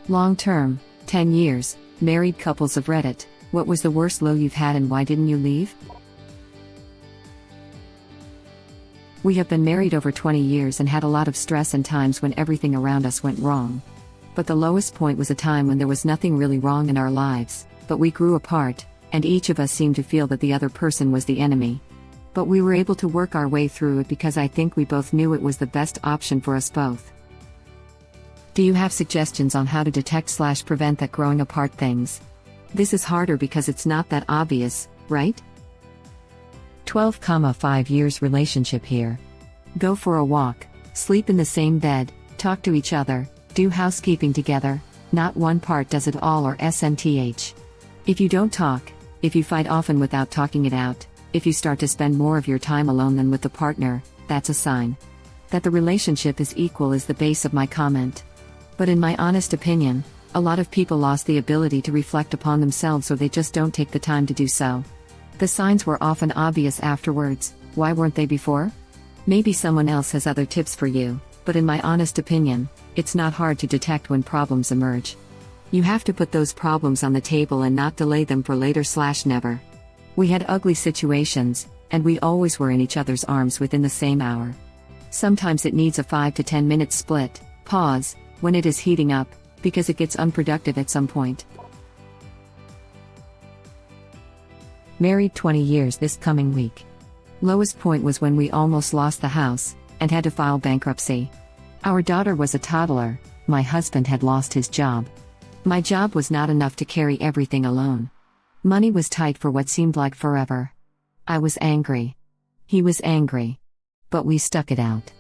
Long term, 10 years, married couples of Reddit, what was the worst low you've had and why didn't you leave? We have been married over 20 years and had a lot of stress and times when everything around us went wrong. But the lowest point was a time when there was nothing really wrong in our lives, but we grew apart, and each of us seemed to feel that the other person was the enemy. But we were able to work our way through it because I think we both knew it was the best option for us both. Do you have suggestions on how to detect/prevent that growing apart things? This is harder because it's not that obvious, right? 12,5 years relationship here. Go for a walk, sleep in the same bed, talk to each other, do housekeeping together, not one part does it all or SMTH. If you don't talk, if you fight often without talking it out, if you start to spend more of your time alone than with the partner, that's a sign that the relationship is equal is the base of my comment. But in my honest opinion, a lot of people lost the ability to reflect upon themselves or they just don't take the time to do so. The signs were often obvious afterwards, why weren't they before? Maybe someone else has other tips for you, but in my honest opinion, it's not hard to detect when problems emerge. You have to put those problems on the table and not delay them for later/never. We had ugly situations, and we always were in each other's arms within the same hour. Sometimes it needs a 5 to 10 minute split, pause, when it is heating up, because it gets unproductive at some point. Married 20 years this coming week. Lowest point was when we almost lost the house, and had to file bankruptcy. Our daughter was a toddler, my husband had lost his job. My job was not enough to carry everything alone. Money was tight for what seemed like forever. I was angry. He was angry. But we stuck it out.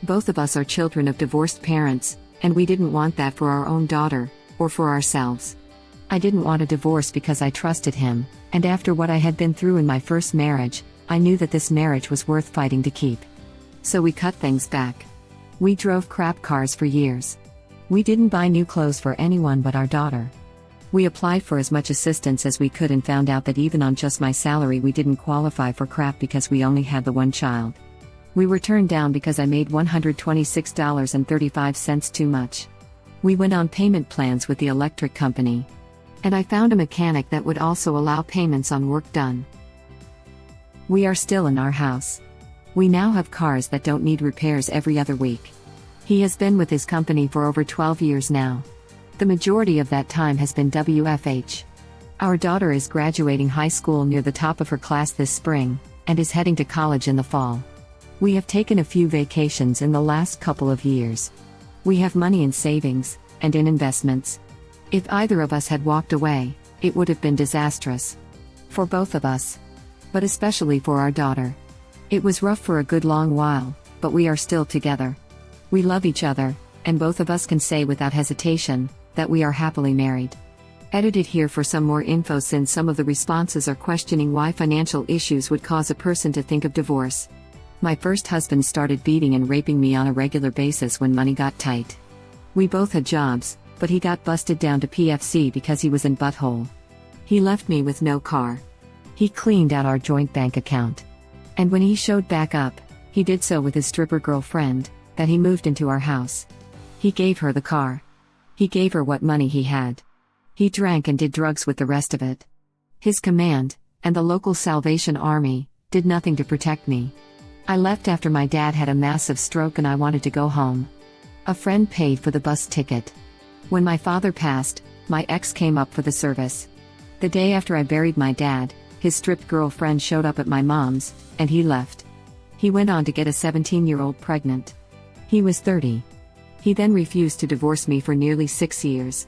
Both of us are children of divorced parents, and we didn't want that for our own daughter, or for ourselves. I didn't want a divorce because I trusted him, and after what I had been through in my first marriage, I knew that this marriage was worth fighting to keep. So we cut things back. We drove crap cars for years. We didn't buy new clothes for anyone but our daughter. We applied for as much assistance as we could and found out that even on just my salary we didn't qualify for crap because we only had the one child. We were turned down because I made $126.35 too much. We went on payment plans with the electric company. And I found a mechanic that would also allow payments on work done. We are still in our house. We now have cars that don't need repairs every other week. He has been with his company for over 12 years now. The majority of that time has been WFH. Our daughter is graduating high school near the top of her class this spring, and is heading to college in the fall. We have taken a few vacations in the last couple of years. We have money in savings, and in investments. If either of us had walked away, it would have been disastrous. For both of us. But especially for our daughter. It was rough for a good long while, but we are still together. We love each other, and both of us can say without hesitation, that we are happily married. Edited here for some more info since some of the responses are questioning why financial issues would cause a person to think of divorce. My first husband started beating and raping me on a regular basis when money got tight. We both had jobs, but he got busted down to PFC because he was in butthole. He left me with no car. He cleaned out our joint bank account. And when he showed back up, he did so with his stripper girlfriend, that he moved into our house. He gave her the car. He gave her what money he had. He drank and did drugs with the rest of it. His command, and the local Salvation Army, did nothing to protect me. I left after my dad had a massive stroke and I wanted to go home. A friend paid for the bus ticket. When my father passed, my ex came up for the service. The day after I buried my dad, his stripped girlfriend showed up at my mom's, and he left. He went on to get a 17-year-old pregnant. He was 30. He then refused to divorce me for nearly 6 years.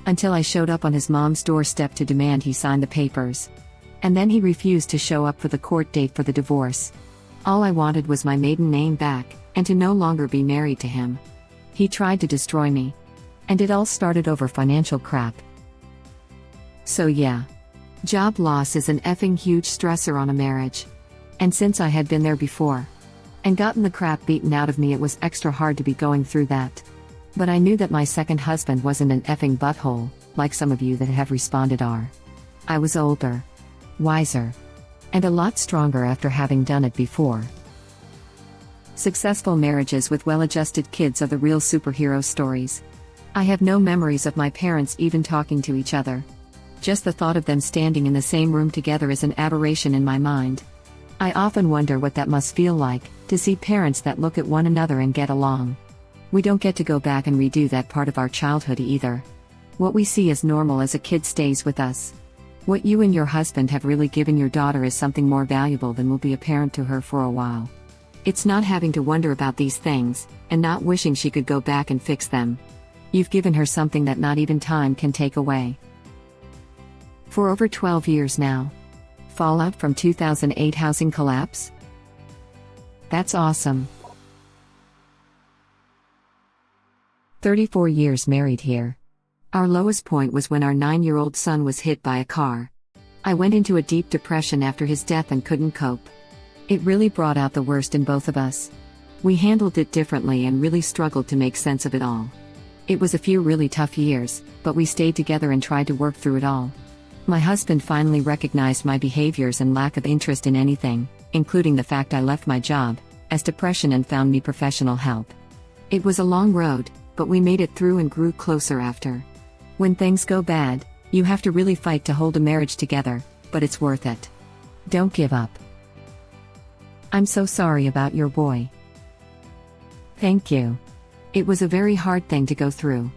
Until I showed up on his mom's doorstep to demand he sign the papers. And then he refused to show up for the court date for the divorce. All I wanted was my maiden name back, and to no longer be married to him. He tried to destroy me. And it all started over financial crap. So yeah. Job loss is an effing huge stressor on a marriage. And since I had been there before, and gotten the crap beaten out of me, it was extra hard to be going through that. But I knew that my second husband wasn't an effing butthole, like some of you that have responded are. I was older, wiser, and a lot stronger after having done it before. Successful marriages with well-adjusted kids are the real superhero stories. I have no memories of my parents even talking to each other. Just the thought of them standing in the same room together is an aberration in my mind. I often wonder what that must feel like, to see parents that look at one another and get along. We don't get to go back and redo that part of our childhood either. What we see as normal as a kid stays with us. What you and your husband have really given your daughter is something more valuable than will be apparent to her for a while. It's not having to wonder about these things, and not wishing she could go back and fix them. You've given her something that not even time can take away. For over 12 years now. Fallout from 2008 housing collapse? That's awesome. 34 years married here. Our lowest point was when our 9-year-old son was hit by a car. I went into a deep depression after his death and couldn't cope. It really brought out the worst in both of us. We handled it differently and really struggled to make sense of it all. It was a few really tough years, but we stayed together and tried to work through it all. My husband finally recognized my behaviors and lack of interest in anything, including the fact I left my job, as depression and found me professional help. It was a long road, but we made it through and grew closer after. When things go bad, you have to really fight to hold a marriage together, but it's worth it. Don't give up. I'm so sorry about your boy. Thank you. It was a very hard thing to go through.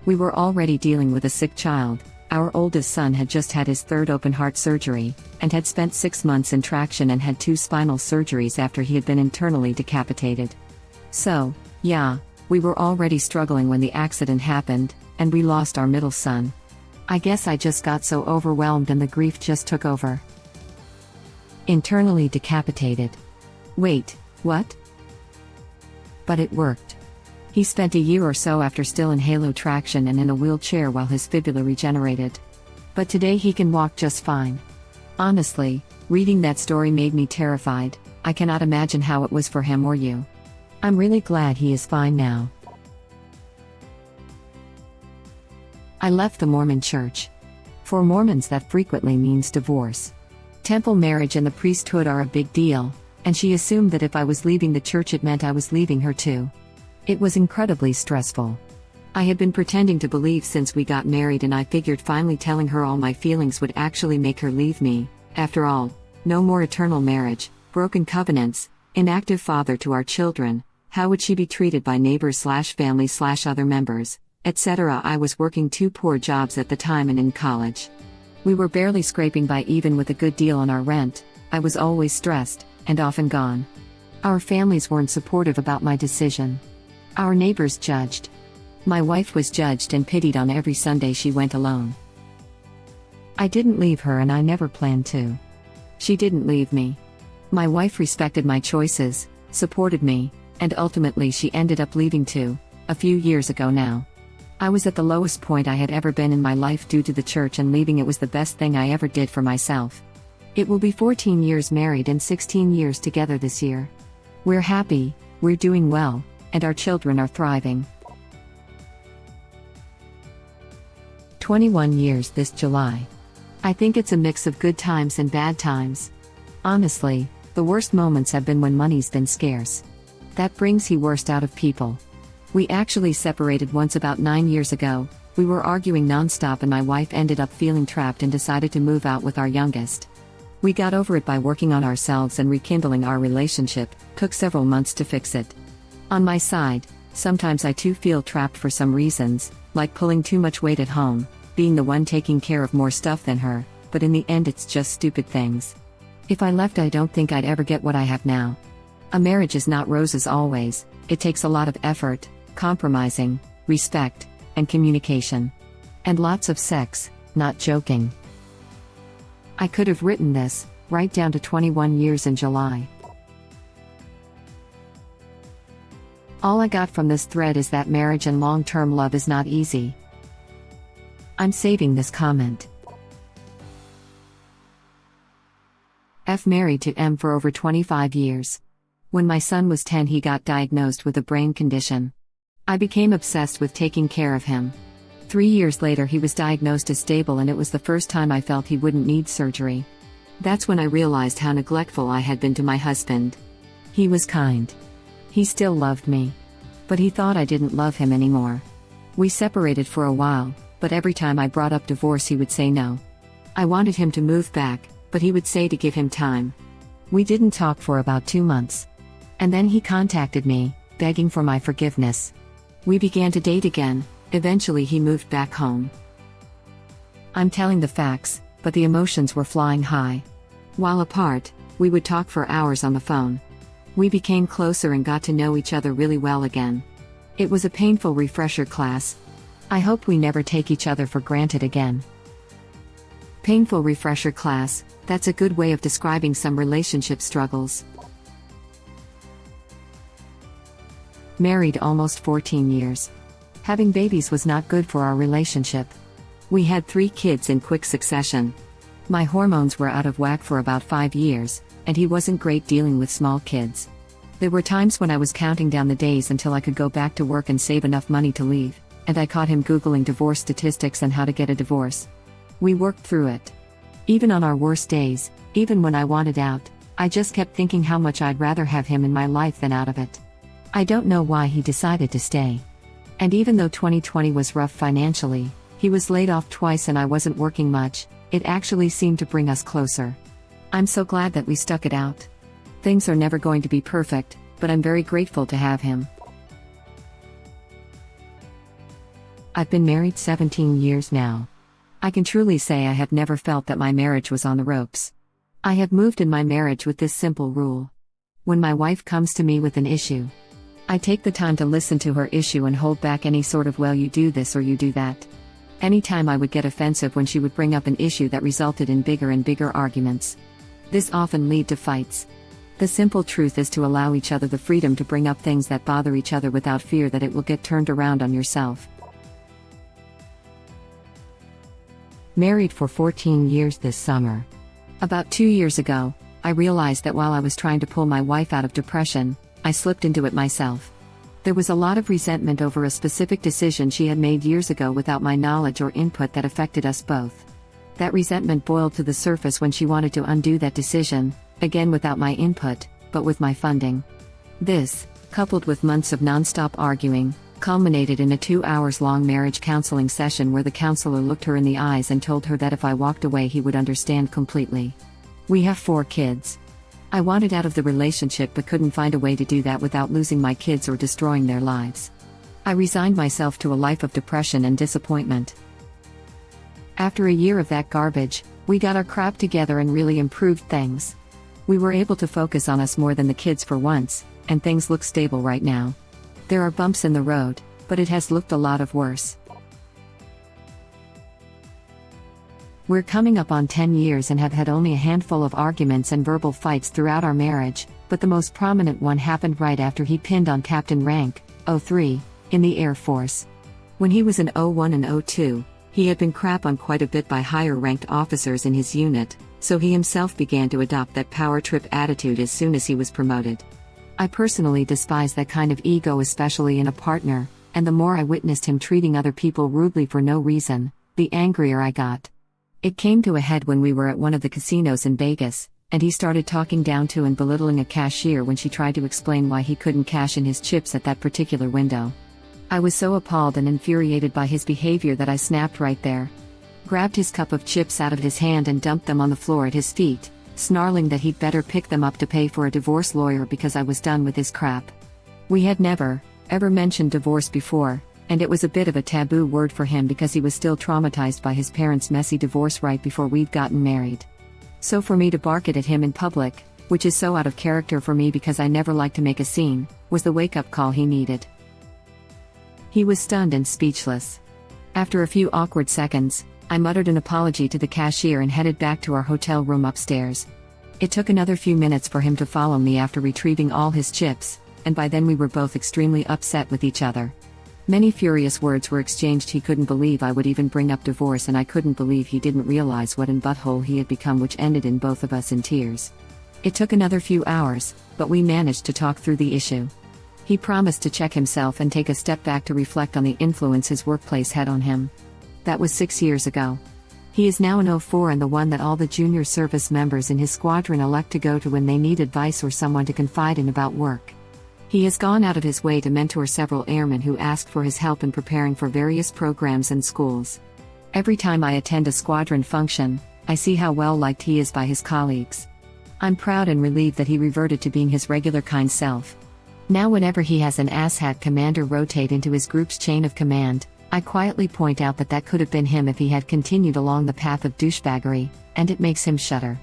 We were already dealing with a sick child. Our oldest son had just had his 3rd open heart surgery, and had spent 6 months in traction and had 2 spinal surgeries after he had been internally decapitated. So, yeah, we were already struggling when the accident happened, and we lost our middle son. I guess I just got so overwhelmed and the grief just took over. Internally decapitated. Wait, what? But it worked. He spent a year or so after still in halo traction and in a wheelchair while his fibula regenerated. But today he can walk just fine. Honestly, reading that story made me terrified. I cannot imagine how it was for him or you. I'm really glad he is fine now. I left the Mormon church. For Mormons that frequently means divorce. Temple marriage and the priesthood are a big deal, and she assumed that if I was leaving the church it meant I was leaving her too. It was incredibly stressful. I had been pretending to believe since we got married, and I figured finally telling her all my feelings would actually make her leave me. After all, no more eternal marriage, broken covenants, inactive father to our children. How would she be treated by neighbors/family/other members, etc.? I was working 2 poor jobs at the time and in college. We were barely scraping by even with a good deal on our rent. I was always stressed, and often gone. Our families weren't supportive about my decision. Our neighbors judged. My wife was judged and pitied on every Sunday she went alone. I didn't leave her and I never planned to. She didn't leave me. My wife respected my choices, supported me, and ultimately she ended up leaving too, a few years ago now. I was at the lowest point I had ever been in my life due to the church, and leaving it was the best thing I ever did for myself. It will be 14 years married and 16 years together this year. We're happy, we're doing well, and our children are thriving. 21 years this July. I think it's a mix of good times and bad times. Honestly, the worst moments have been when money's been scarce. That brings the worst out of people. We actually separated once about 9 years ago. We were arguing nonstop and my wife ended up feeling trapped and decided to move out with our youngest. We got over it by working on ourselves and rekindling our relationship. Took several months to fix it. On my side, sometimes I too feel trapped for some reasons, like pulling too much weight at home, being the one taking care of more stuff than her, but in the end it's just stupid things. If I left I don't think I'd ever get what I have now. A marriage is not roses always. It takes a lot of effort, compromising, respect, and communication. And lots of sex, not joking. I could have written this, right down to 21 years in July. All I got from this thread is that marriage and long-term love is not easy. I'm saving this comment. F married to M for over 25 years. When my son was 10 he got diagnosed with a brain condition. I became obsessed with taking care of him. 3 years later he was diagnosed as stable and it was the first time I felt he wouldn't need surgery. That's when I realized how neglectful I had been to my husband. He was kind. He still loved me. But he thought I didn't love him anymore. We separated for a while, but every time I brought up divorce he would say no. I wanted him to move back, but he would say to give him time. We didn't talk for about 2 months. And then he contacted me, begging for my forgiveness. We began to date again. Eventually he moved back home. I'm telling the facts, but the emotions were flying high. While apart, we would talk for hours on the phone. We became closer and got to know each other really well again. It was a painful refresher class. I hope we never take each other for granted again. Painful refresher class, that's a good way of describing some relationship struggles. Married almost 14 years. Having babies was not good for our relationship. We had 3 kids in quick succession. My hormones were out of whack for about 5 years, and he wasn't great dealing with small kids. There were times when I was counting down the days until I could go back to work and save enough money to leave, and I caught him Googling divorce statistics and how to get a divorce. We worked through it. Even on our worst days, even when I wanted out, I just kept thinking how much I'd rather have him in my life than out of it. I don't know why he decided to stay. And even though 2020 was rough financially, he was laid off twice and I wasn't working much, it actually seemed to bring us closer. I'm so glad that we stuck it out. Things are never going to be perfect, but I'm very grateful to have him. I've been married 17 years now. I can truly say I have never felt that my marriage was on the ropes. I have moved in my marriage with this simple rule. When my wife comes to me with an issue, I take the time to listen to her issue and hold back any sort of well you do this or you do that. Anytime I would get offensive when she would bring up an issue that resulted in bigger and bigger arguments. This often led to fights. The simple truth is to allow each other the freedom to bring up things that bother each other without fear that it will get turned around on yourself. Married for 14 years this summer. About 2 years ago, I realized that while I was trying to pull my wife out of depression, I slipped into it myself. There was a lot of resentment over a specific decision she had made years ago without my knowledge or input that affected us both. That resentment boiled to the surface when she wanted to undo that decision, again without my input, but with my funding. This, coupled with months of non-stop arguing, culminated in a 2 hours long marriage counseling session where the counselor looked her in the eyes and told her that if I walked away he would understand completely. We have 4 kids. I wanted out of the relationship but couldn't find a way to do that without losing my kids or destroying their lives. I resigned myself to a life of depression and disappointment. After a year of that garbage, we got our crap together and really improved things. We were able to focus on us more than the kids for once, and things look stable right now. There are bumps in the road, but it has looked a lot of worse. We're coming up on 10 years and have had only a handful of arguments and verbal fights throughout our marriage, but the most prominent one happened right after he pinned on captain rank, 03, in the Air Force. When he was in 01 and 02, he had been crap on quite a bit by higher-ranked officers in his unit, so he himself began to adopt that power trip attitude as soon as he was promoted. I personally despise that kind of ego, especially in a partner, and the more I witnessed him treating other people rudely for no reason, the angrier I got. It came to a head when we were at one of the casinos in Vegas, and he started talking down to and belittling a cashier when she tried to explain why he couldn't cash in his chips at that particular window. I was so appalled and infuriated by his behavior that I snapped right there. Grabbed his cup of chips out of his hand and dumped them on the floor at his feet, snarling that he'd better pick them up to pay for a divorce lawyer because I was done with his crap. We had never, ever mentioned divorce before, and it was a bit of a taboo word for him because he was still traumatized by his parents' messy divorce right before we'd gotten married. So for me to bark it at him in public, which is so out of character for me because I never like to make a scene, was the wake-up call he needed. He was stunned and speechless. After a few awkward seconds, I muttered an apology to the cashier and headed back to our hotel room upstairs. It took another few minutes for him to follow me after retrieving all his chips, and by then we were both extremely upset with each other. Many furious words were exchanged. He couldn't believe I would even bring up divorce, and I couldn't believe he didn't realize what an butthole he had become, which ended in both of us in tears. It took another few hours, but we managed to talk through the issue. He promised to check himself and take a step back to reflect on the influence his workplace had on him. That was 6 years ago. He is now in 04 and the one that all the junior service members in his squadron elect to go to when they need advice or someone to confide in about work. He has gone out of his way to mentor several airmen who asked for his help in preparing for various programs and schools. Every time I attend a squadron function, I see how well liked he is by his colleagues. I'm proud and relieved that he reverted to being his regular kind self. Now whenever he has an asshat commander rotate into his group's chain of command, I quietly point out that could have been him if he had continued along the path of douchebaggery, and it makes him shudder.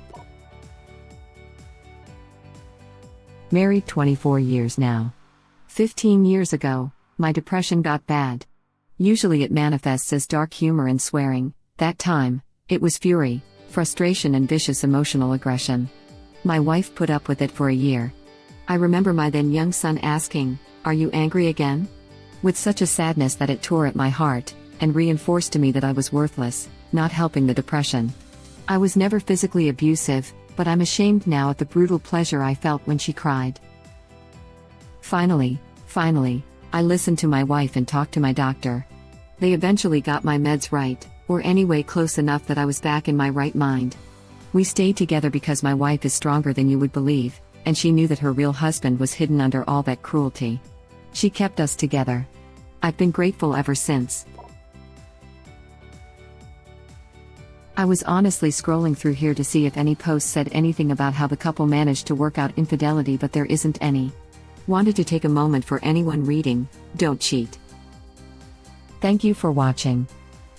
Married 24 years now. 15 years ago, my depression got bad. Usually it manifests as dark humor and swearing. That time, it was fury, frustration and vicious emotional aggression. My wife put up with it for a year. I remember my then young son asking, "Are you angry again?" with such a sadness that it tore at my heart, and reinforced to me that I was worthless, not helping the depression. I was never physically abusive, but I'm ashamed now at the brutal pleasure I felt when she cried. Finally, I listened to my wife and talked to my doctor. They eventually got my meds right, or anyway close enough that I was back in my right mind. We stayed together because my wife is stronger than you would believe, and she knew that her real husband was hidden under all that cruelty. She kept us together. I've been grateful ever since. I was honestly scrolling through here to see if any posts said anything about how the couple managed to work out infidelity, but there isn't any. Wanted to take a moment for anyone reading, don't cheat. Thank you for watching.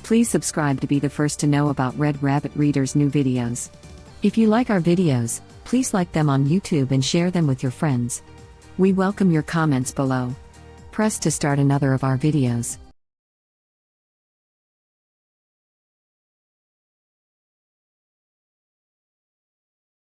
Please subscribe to be the first to know about Red Rabbit Reader's new videos. If you like our videos, please like them on YouTube and share them with your friends. We welcome your comments below. Press to start another of our videos.